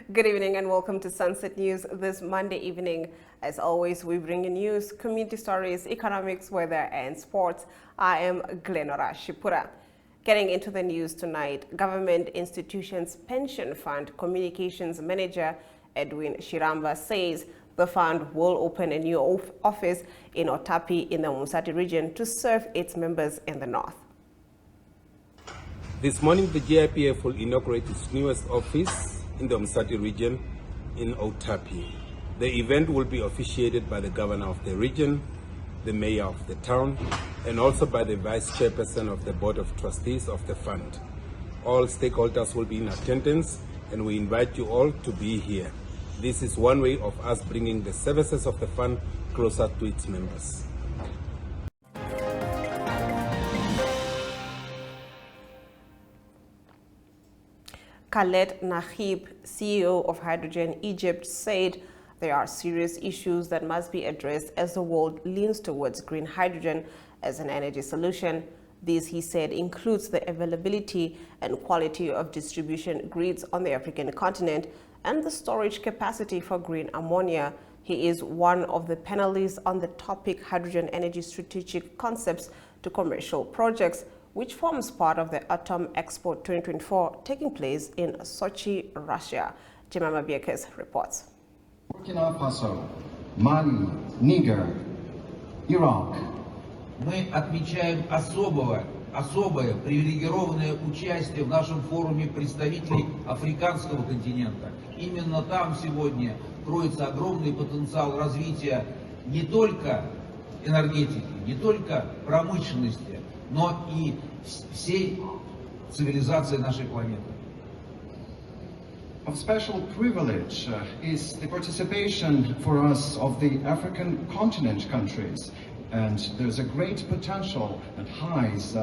Good evening and welcome to Sunset News this Monday evening. As always, we bring you news, community stories, economics, weather, and sports. I am Glenora Shipura. Getting into the news tonight, Government Institutions Pension Fund Communications Manager Edwin Shiramba says the fund will open a new office in Otapi in the Musati region to serve its members in the north. This morning, the GIPF will inaugurate its newest office in the Musati region in Otapi. The event will be officiated by the governor of the region, the mayor of the town, and also by the vice chairperson of the board of trustees of the fund. All stakeholders will be in attendance, and we invite you all to be here. This is one way of us bringing the services of the fund closer to its members. Khaled Nahib, CEO of Hydrogen Egypt, said there are serious issues that must be addressed as the world leans towards green hydrogen as an energy solution. This, he said, includes the availability and quality of distribution grids on the African continent and the storage capacity for green ammonia. He is one of the panelists on the topic Hydrogen Energy Strategic Concepts to Commercial Projects, which forms part of the Atom Expo 2024 taking place in Sochi, Russia. Jemima Biekes reports. Burkina Faso, Mali, Niger, Iraq. Мы отмечаем особое привилегированное участие в нашем форуме представителей африканского континента. Именно там сегодня кроется огромный потенциал развития не только энергетики, не только промышленности, но и всей цивилизации нашей планеты. Of special privilege is the participation for us of the African continent countries, and there's a great potential that highs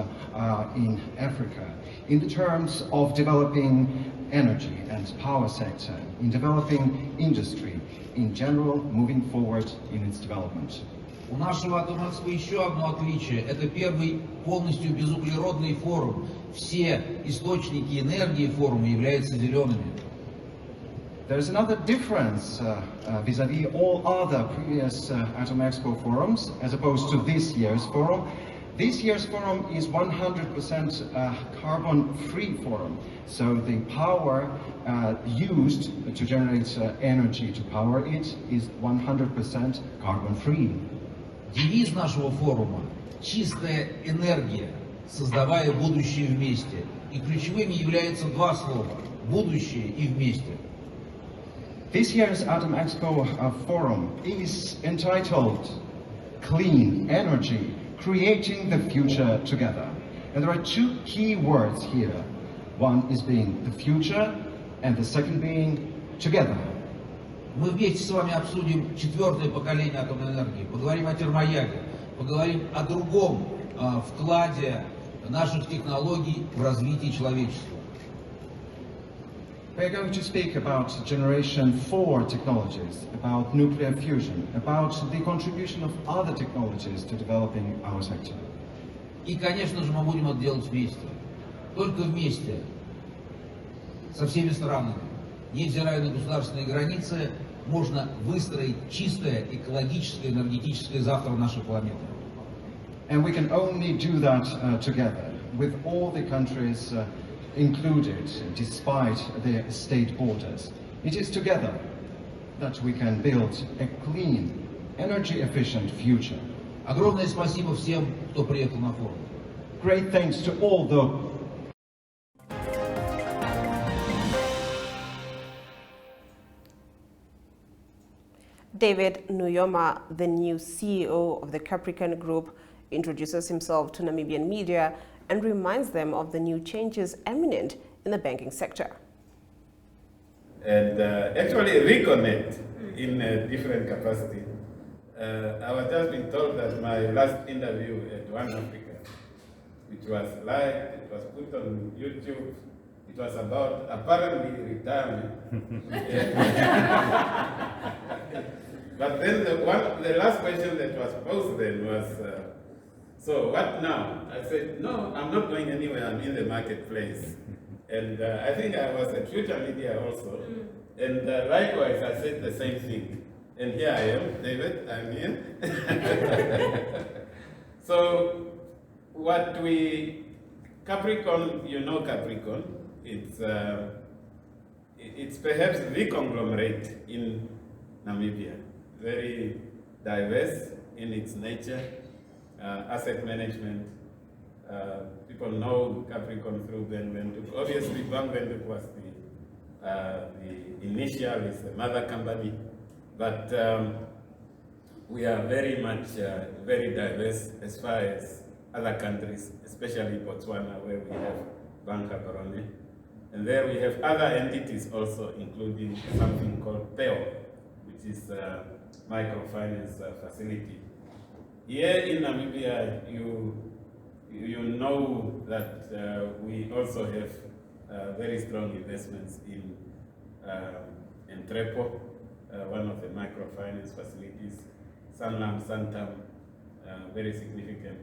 in Africa in the terms of developing energy and power sector, in developing industry, in general moving forward in its development. У нашего Атомэкспо еще одно отличие. Это первый полностью безуглеродный форум. Все источники энергии форума являются зелеными. There's another difference vis-à-vis all other previous Atom Expo forums, as opposed to this year's forum. This year's forum is 100% carbon-free forum. So the power used to generate energy to power it is 100% carbon-free. Девиз нашего форума – чистая энергия, создавая будущее вместе. И ключевыми являются два слова – будущее и вместе. This year's Atom Expo forum is entitled Clean Energy, Creating the Future Together. And there are two key words here. One is being the future, and the second being together. Мы вместе с вами обсудим четвертое поколение атомной энергии, поговорим о термоядре, поговорим о другом вкладе наших технологий в развитие человечества. We're going to speak about Generation 4 technologies, about nuclear fusion, about the contribution of other technologies to developing our sector. И, конечно же, мы будем это делать вместе. Только вместе, со всеми странами, невзирая на государственные границы, можно выстроить чистое экологическое, энергетическое завтра нашей планеты. And we can only do that together, with all the countries included, despite their state borders. It is together that we can build a clean, energy-efficient future. Огромное спасибо всем, кто приехал на форум. Great thanks to all the David Nuyoma, the new CEO of the Capricorn Group, introduces himself to Namibian media and reminds them of the new changes imminent in the banking sector. And actually reconnect in a different capacity. I was just being told that my last interview at One Africa, which was live, it was put on YouTube, it was about apparently retirement. But then the last question that was posed then was, so what now? I said, no, I'm not going anywhere, I'm in the marketplace. And I think I was at Future Media also. And likewise, I said the same thing. And here I am, David, I'm here. So what Capricorn, you know Capricorn, it's perhaps the conglomerate in Namibia. Very diverse in its nature, asset management. People know Capricorn through Ben Windhoek. Obviously, Ben Windhoek was the initial, is the mother company, but we are very much very diverse as far as other countries, especially Botswana, where we have Bank Gaborone. And there we have other entities also, including something called PEO, which is a microfinance facility. Here in Namibia, you know that we also have very strong investments in Trepo, one of the microfinance facilities, Sanlam, Santam, very significant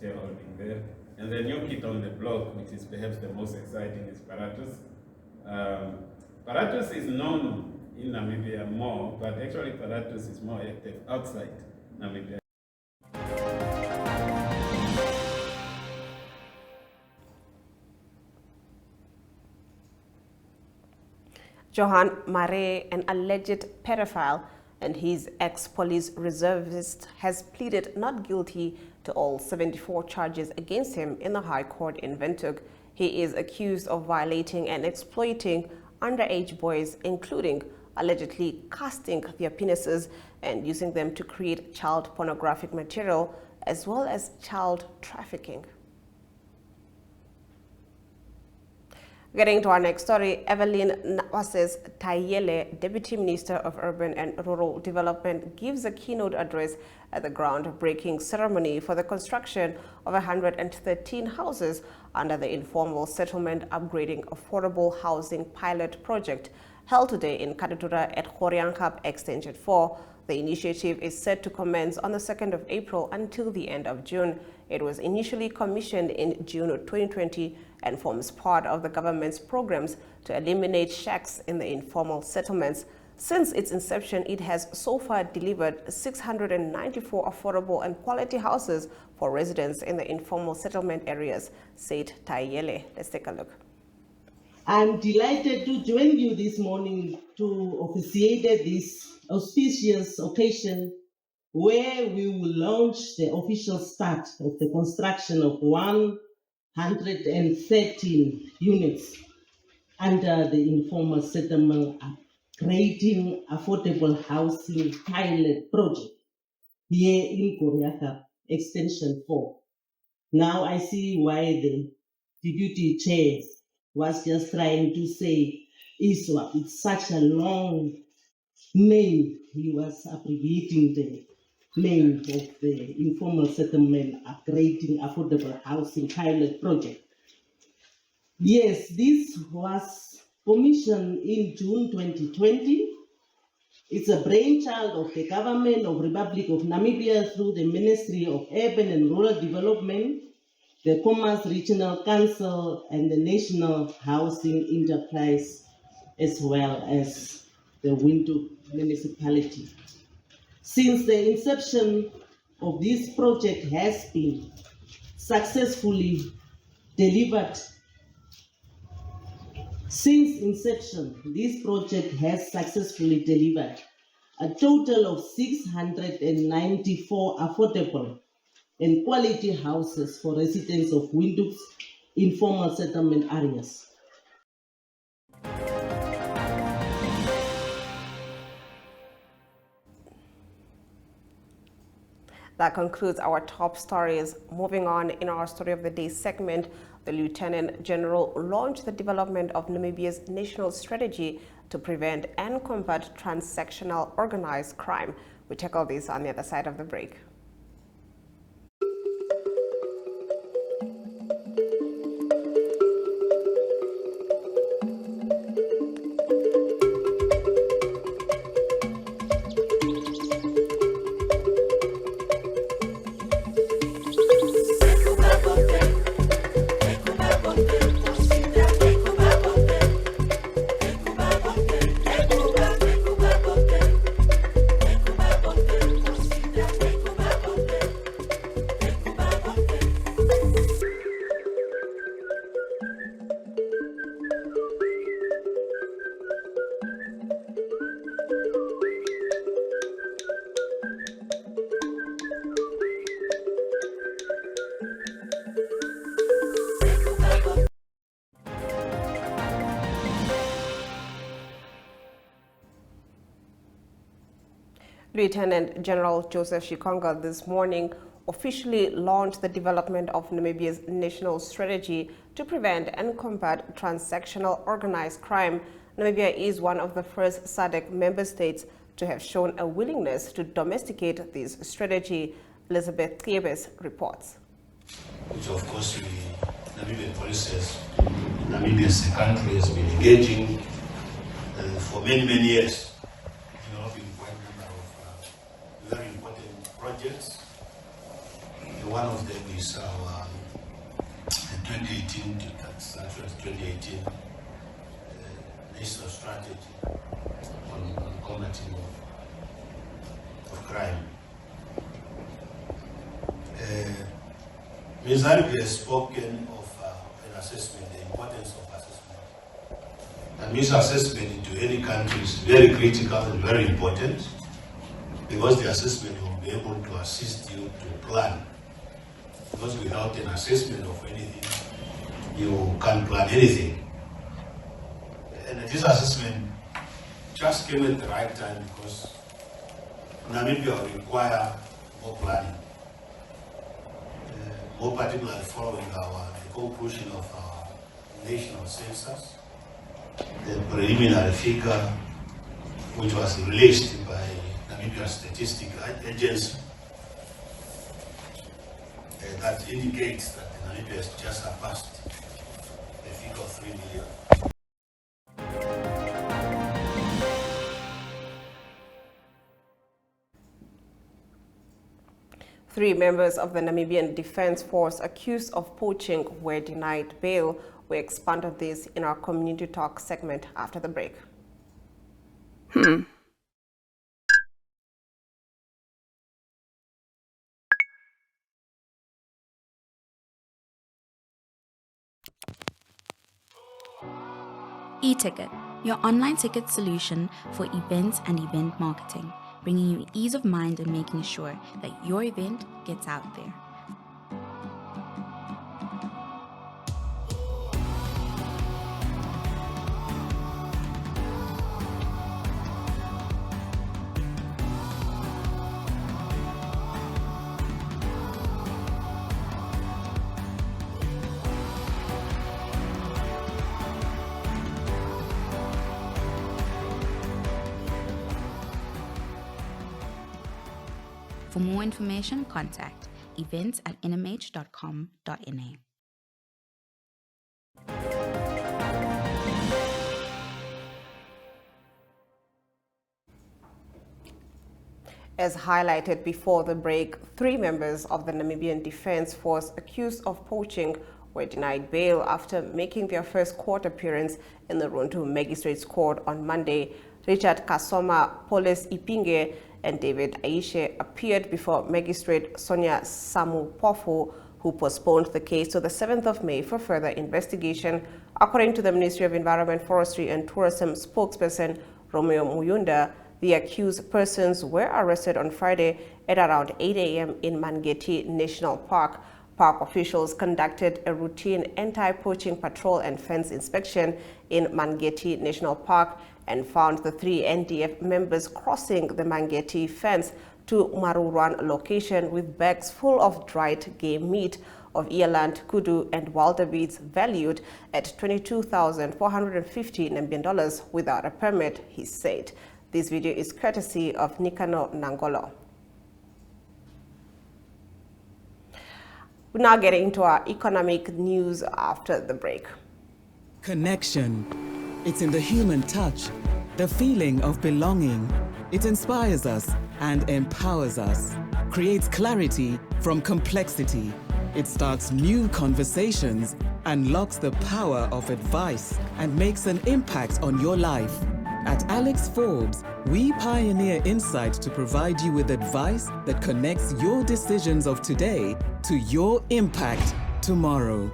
shareholding there. And the new kid on the block, which is perhaps the most exciting, is Paratus. Paratus is known in Namibia more, but actually Paratus is more active outside Namibia. Johan Mare, an alleged pedophile and his ex-police reservist, has pleaded not guilty to all 74 charges against him in the High Court in Windhoek. He is accused of violating and exploiting underage boys, including allegedly casting their penises and using them to create child pornographic material, as well as child trafficking. Getting to our next story, Evelyn Nwases Tayele, Deputy Minister of Urban and Rural Development, gives a keynote address at the groundbreaking ceremony for the construction of 113 houses under the Informal Settlement Upgrading Affordable Housing Pilot Project, held today in Katutura at Khoriankab Extension 4. The initiative is set to commence on the 2nd of April until the end of June. It was initially commissioned in June 2020 and forms part of the government's programs to eliminate shacks in the informal settlements. Since its inception, it has so far delivered 694 affordable and quality houses for residents in the informal settlement areas, said Tayele. Let's take a look. I'm delighted to join you this morning to officiate this auspicious occasion where we will launch the official start of the construction of 113 units under the Informal Settlement Upgrading Affordable Housing Pilot Project here in Khoriankab Extension 4. Now I see why the Deputy Chair was just trying to say ISWA. It's such a long name. He was abbreviating the name of the Informal Settlement Upgrading Affordable Housing Pilot Project. Yes, this was commissioned in June 2020. It's a brainchild of the Government of Republic of Namibia through the Ministry of Urban and Rural Development, the Commerce Regional Council, and the National Housing Enterprise, as well as the Windhoek Municipality. Since the inception of this project has been successfully delivered. Since inception, this project has successfully delivered a total of 694 affordable and quality houses for residents of Windhoek's informal settlement areas. That concludes our top stories. Moving on, in our Story of the Day segment, the Lieutenant General launched the development of Namibia's national strategy to prevent and combat transactional organized crime. We tackle this on the other side of the break. Lieutenant General Joseph Shikonga this morning officially launched the development of Namibia's national strategy to prevent and combat transactional organized crime. Namibia is one of the first SADC member states to have shown a willingness to domesticate this strategy. Elizabeth Kiebes reports. Which of course the Namibian police Namibia as a country has been engaging for many years, developing quite a number of very important projects. One of them is our 2018, that's actually 2018 national strategy on combating of crime. Ms. Albi has spoken of an assessment, the importance of assessment. And this assessment into any country is very critical and very important, because the assessment will be able to assist you to plan. Because without an assessment of anything, you can't plan anything. And this assessment just came at the right time, because Namibia will require more planning. More particularly following the conclusion of our national census, the preliminary figure which was released by Namibia Statistics Agency that indicates that Namibia has just surpassed the figure of 3 million. Three members of the Namibian Defense Force accused of poaching were denied bail. We expanded this in our Community Talk segment after the break. eTicket, your online ticket solution for events and event marketing, bringing you ease of mind and making sure that your event gets out there. For more information, contact events@nhh.com.na. As highlighted before the break, three members of the Namibian Defense Force accused of poaching were denied bail after making their first court appearance in the Runtu Magistrates Court on Monday. Richard Kasoma, Polis Ipinge, and David Aishe appeared before Magistrate Sonia Samu Pofu, who postponed the case to the 7th of May for further investigation. According to the Ministry of Environment, Forestry and Tourism spokesperson Romeo Muyunda, the accused persons were arrested on Friday at around 8 a.m. in Mangeti National Park. Park officials conducted a routine anti-poaching patrol and fence inspection in Mangeti National Park and found the three NDF members crossing the Mangeti fence to Maruruan location with bags full of dried game meat of eland, kudu, and wildebeest valued at $22,450 Namibian without a permit, he said. This video is courtesy of Nikano Nangolo. We're now getting into our economic news after the break. Connection. It's in the human touch, the feeling of belonging. It inspires us and empowers us, creates clarity from complexity. It starts new conversations, unlocks the power of advice, and makes an impact on your life. At Alex Forbes, we pioneer insight to provide you with advice that connects your decisions of today to your impact tomorrow.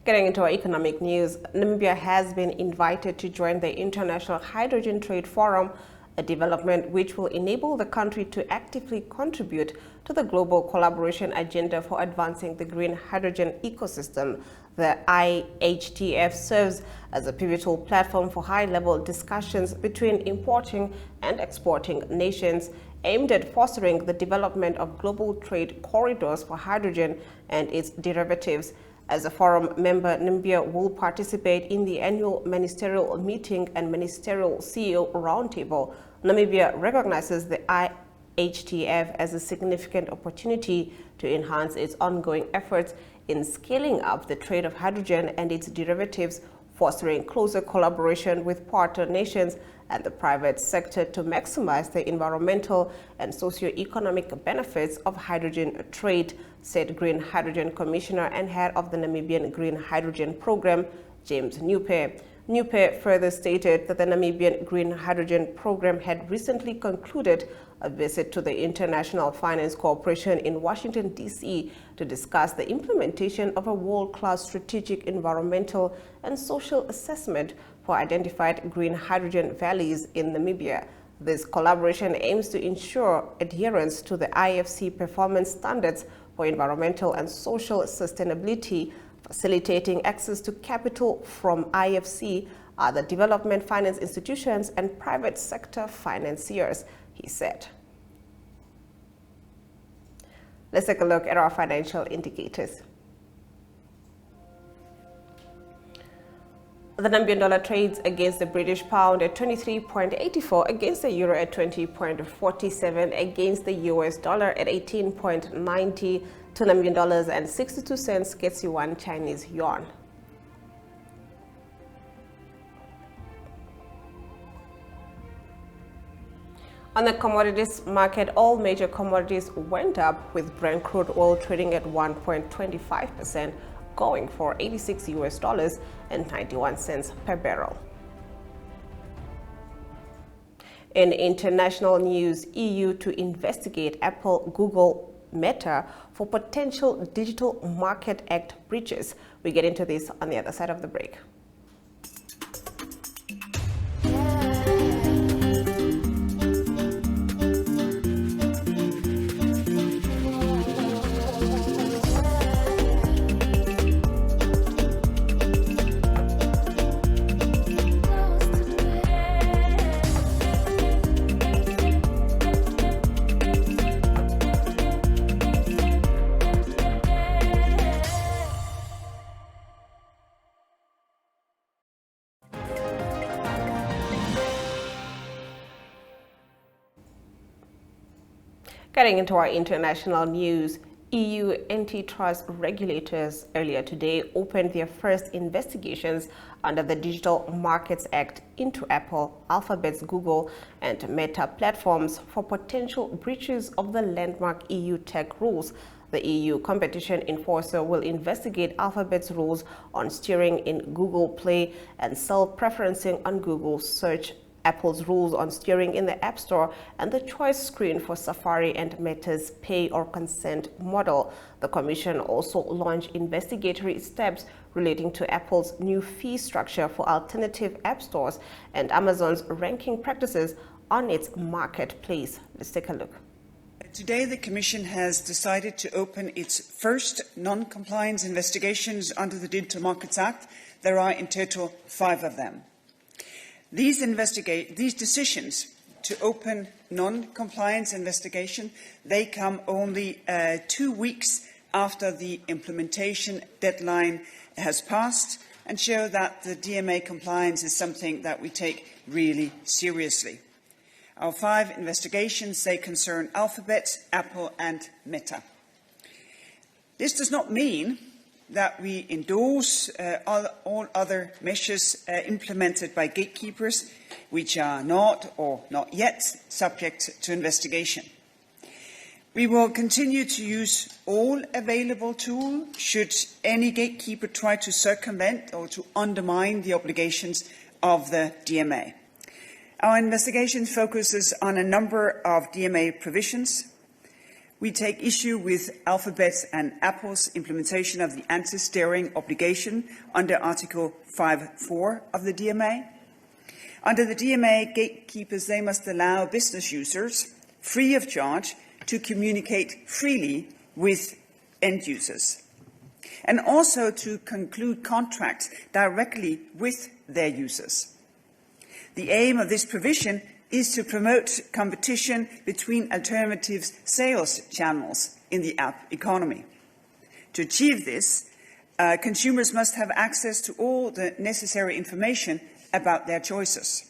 Getting into our economic news, Namibia has been invited to join the International Hydrogen Trade Forum a development which will enable the country to actively contribute to the global collaboration agenda for advancing the green hydrogen ecosystem. The IHTF serves as a pivotal platform for high-level discussions between importing and exporting nations, aimed at fostering the development of global trade corridors for hydrogen and its derivatives. As a forum member, Namibia will participate in the annual ministerial meeting and ministerial CEO roundtable. Namibia recognizes the IHTF as a significant opportunity to enhance its ongoing efforts in scaling up the trade of hydrogen and its derivatives, fostering closer collaboration with partner nations and the private sector to maximize the environmental and socio-economic benefits of hydrogen trade, said Green Hydrogen Commissioner and head of the Namibian Green Hydrogen Program, James Nupé. Nupé further stated that the Namibian Green Hydrogen Program had recently concluded a visit to the International Finance Corporation in Washington, D.C. to discuss the implementation of a world-class strategic environmental and social assessment for identified green hydrogen valleys in Namibia. This collaboration aims to ensure adherence to the IFC performance standards for environmental and social sustainability, facilitating access to capital from IFC, other development finance institutions, and private sector financiers, he said. Let's take a look at our financial indicators. The Namibian dollar trades against the British pound at 23.84, against the euro at 20.47, against the US dollar at 18.90, 2 Namibian dollars and 62 cents gets you 1 Chinese yuan. On the commodities market, all major commodities went up, with Brent crude oil trading at 1.25%, going for $86 and 91 cents per barrel. In international news, EU to investigate Apple, Google, Meta for potential Digital Market Act breaches. We get into this on the other side of the break. Getting into our international news, EU antitrust regulators earlier today opened their first investigations under the Digital Markets Act into Apple, Alphabet's Google, and Meta platforms for potential breaches of the landmark EU tech rules. The EU competition enforcer will investigate Alphabet's rules on steering in Google Play and self-preferencing on Google Search, Apple's rules on steering in the App Store, and the choice screen for Safari and Meta's pay or consent model. The Commission also launched investigatory steps relating to Apple's new fee structure for alternative app stores and Amazon's ranking practices on its marketplace. Let's take a look. Today, the Commission has decided to open its first non-compliance investigations under the Digital Markets Act. There are in total 5 of them. These decisions to open non-compliance investigation, they come only 2 weeks after the implementation deadline has passed, and show that the DMA compliance is something that we take really seriously. Our 5 investigations, they concern Alphabet, Apple and Meta. This does not mean that we endorse all other measures implemented by gatekeepers, which are not or not yet subject to investigation. We will continue to use all available tools should any gatekeeper try to circumvent or to undermine the obligations of the DMA. Our investigation focuses on a number of DMA provisions. We take issue with Alphabet and Apple's implementation of the anti-steering obligation under Article 5.4 of the DMA. Under the DMA, gatekeepers, they must allow business users, free of charge, to communicate freely with end users, and also to conclude contracts directly with their users. The aim of this provision is to promote competition between alternative sales channels in the app economy. To achieve this, consumers must have access to all the necessary information about their choices.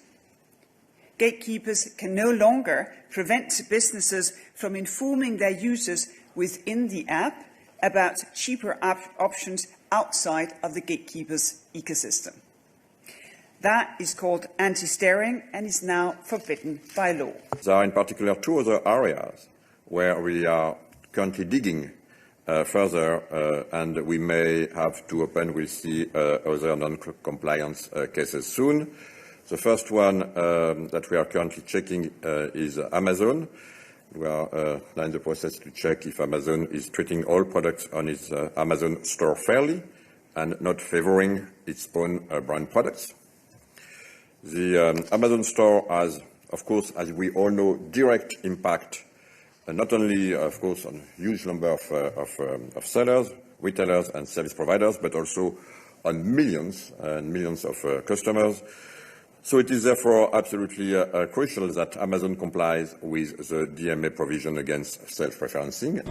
Gatekeepers can no longer prevent businesses from informing their users within the app about cheaper app options outside of the gatekeeper's ecosystem. That is called anti-steering and is now forbidden by law. There are in particular two other areas where we are currently digging further and we may have to open, we'll see, other non-compliance cases soon. The first one that we are currently checking is Amazon. We are now in the process to check if Amazon is treating all products on its Amazon store fairly and not favoring its own brand products. The Amazon store has, of course, as we all know, direct impact, not only, of course, on a huge number of sellers, retailers and service providers, but also on millions and millions of customers. So it is therefore absolutely crucial that Amazon complies with the DMA provision against self-preferencing.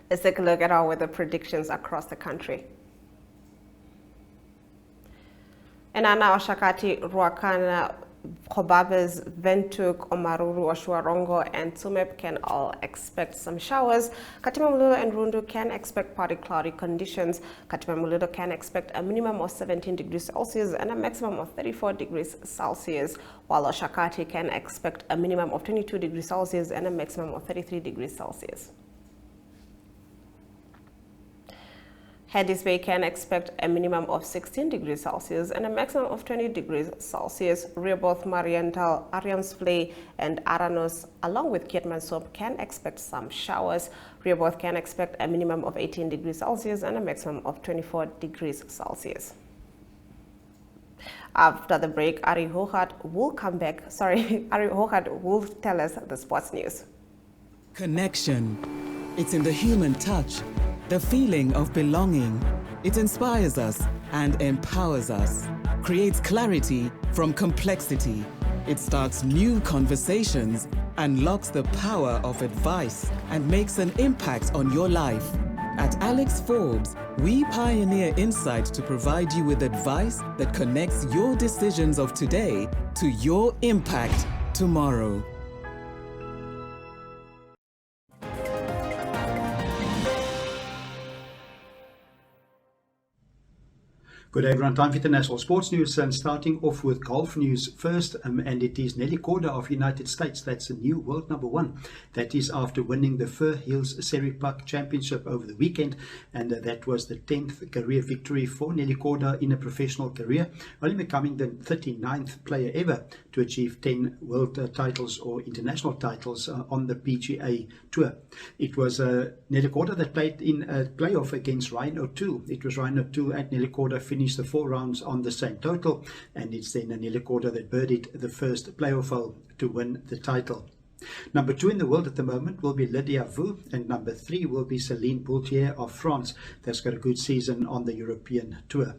Let's take a look at our weather predictions across the country. Enana Oshakati, Ruakana, Kobabes, Ventuk, Omaruru, Oshuarongo, and Tsumeb can all expect some showers. Katima Mulilo and Rundu can expect partly cloudy conditions. Katima Mulilo can expect a minimum of 17 degrees Celsius and a maximum of 34 degrees Celsius, while Oshakati can expect a minimum of 22 degrees Celsius and a maximum of 33 degrees Celsius. Hadis Bay can expect a minimum of 16 degrees Celsius and a maximum of 20 degrees Celsius. Rehoboth, Marienthal, Ariansvlei, and Aranos, along with Keetmanshoop, can expect some showers. Rehoboth can expect a minimum of 18 degrees Celsius and a maximum of 24 degrees Celsius. After the break, Ari Hohat will come back. Ari Hohat will tell us the sports news. Connection. It's in the human touch. The feeling of belonging. It inspires us and empowers us, creates clarity from complexity. It starts new conversations, unlocks the power of advice, and makes an impact on your life. At Alex Forbes, we pioneer insight to provide you with advice that connects your decisions of today to your impact tomorrow. Good day everyone, time for international sports news and starting off with golf news first, and it is Nelly Korda of United States. That's a new world number one. That is after winning the Fir Hills Seripak Championship over the weekend, and that was the 10th career victory for Nelly Korda in a professional career, only becoming the 39th player ever to achieve 10 world titles or international titles on the PGA Tour. It was Nelly Korda that played in a playoff against Ryan O'Toole. It was Ryan O'Toole and Nelly Korda finished the 4 rounds on the same total, and it's then Nelly Korda that birdied the first playoff hole to win the title. Number 2 in the world at the moment will be Lydia Vu, and number 3 will be Céline Boultier of France. That's got a good season on the European Tour.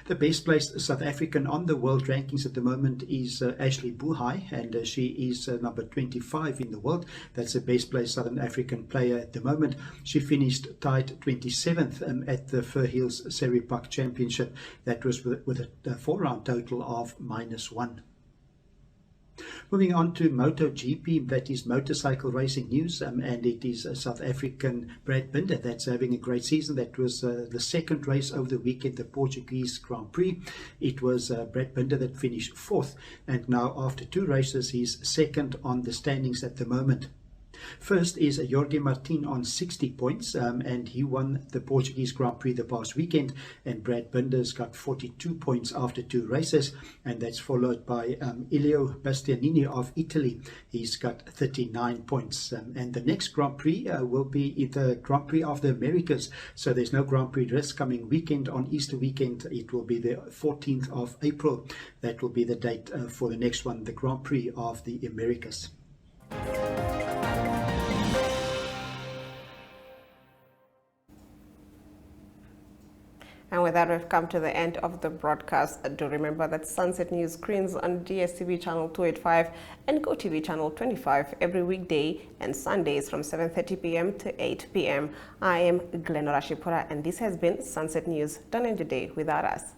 The best placed South African on the world rankings at the moment is Ashley Buhai, and she is number 25 in the world. That's the best placed Southern African player at the moment. She finished tied 27th at the Fir Hills Seripak Championship. That was with a 4-round total of -1. Moving on to MotoGP, that is motorcycle racing news, and it is South African Brad Binder that's having a great season. That was the second race over the weekend, the Portuguese Grand Prix. It was Brad Binder that finished 4th, and now after 2 races he's second on the standings at the moment. First is Jorge Martin on 60 points, and he won the Portuguese Grand Prix the past weekend, and Brad Binder's got 42 points after 2 races, and that's followed by Elio Bastianini of Italy. He's got 39 points, and the next Grand Prix will be the Grand Prix of the Americas, so there's no Grand Prix this coming weekend. On Easter weekend it will be the 14th of April. That will be the date for the next one, the Grand Prix of the Americas. And with that, we've come to the end of the broadcast. Do remember that Sunset News screens on DSTV channel 285 and GoTV channel 25 every weekday and Sundays from 7:30 p.m. to 8 p.m. I am Glenora Shipura, and this has been Sunset News. Don't end the day without us.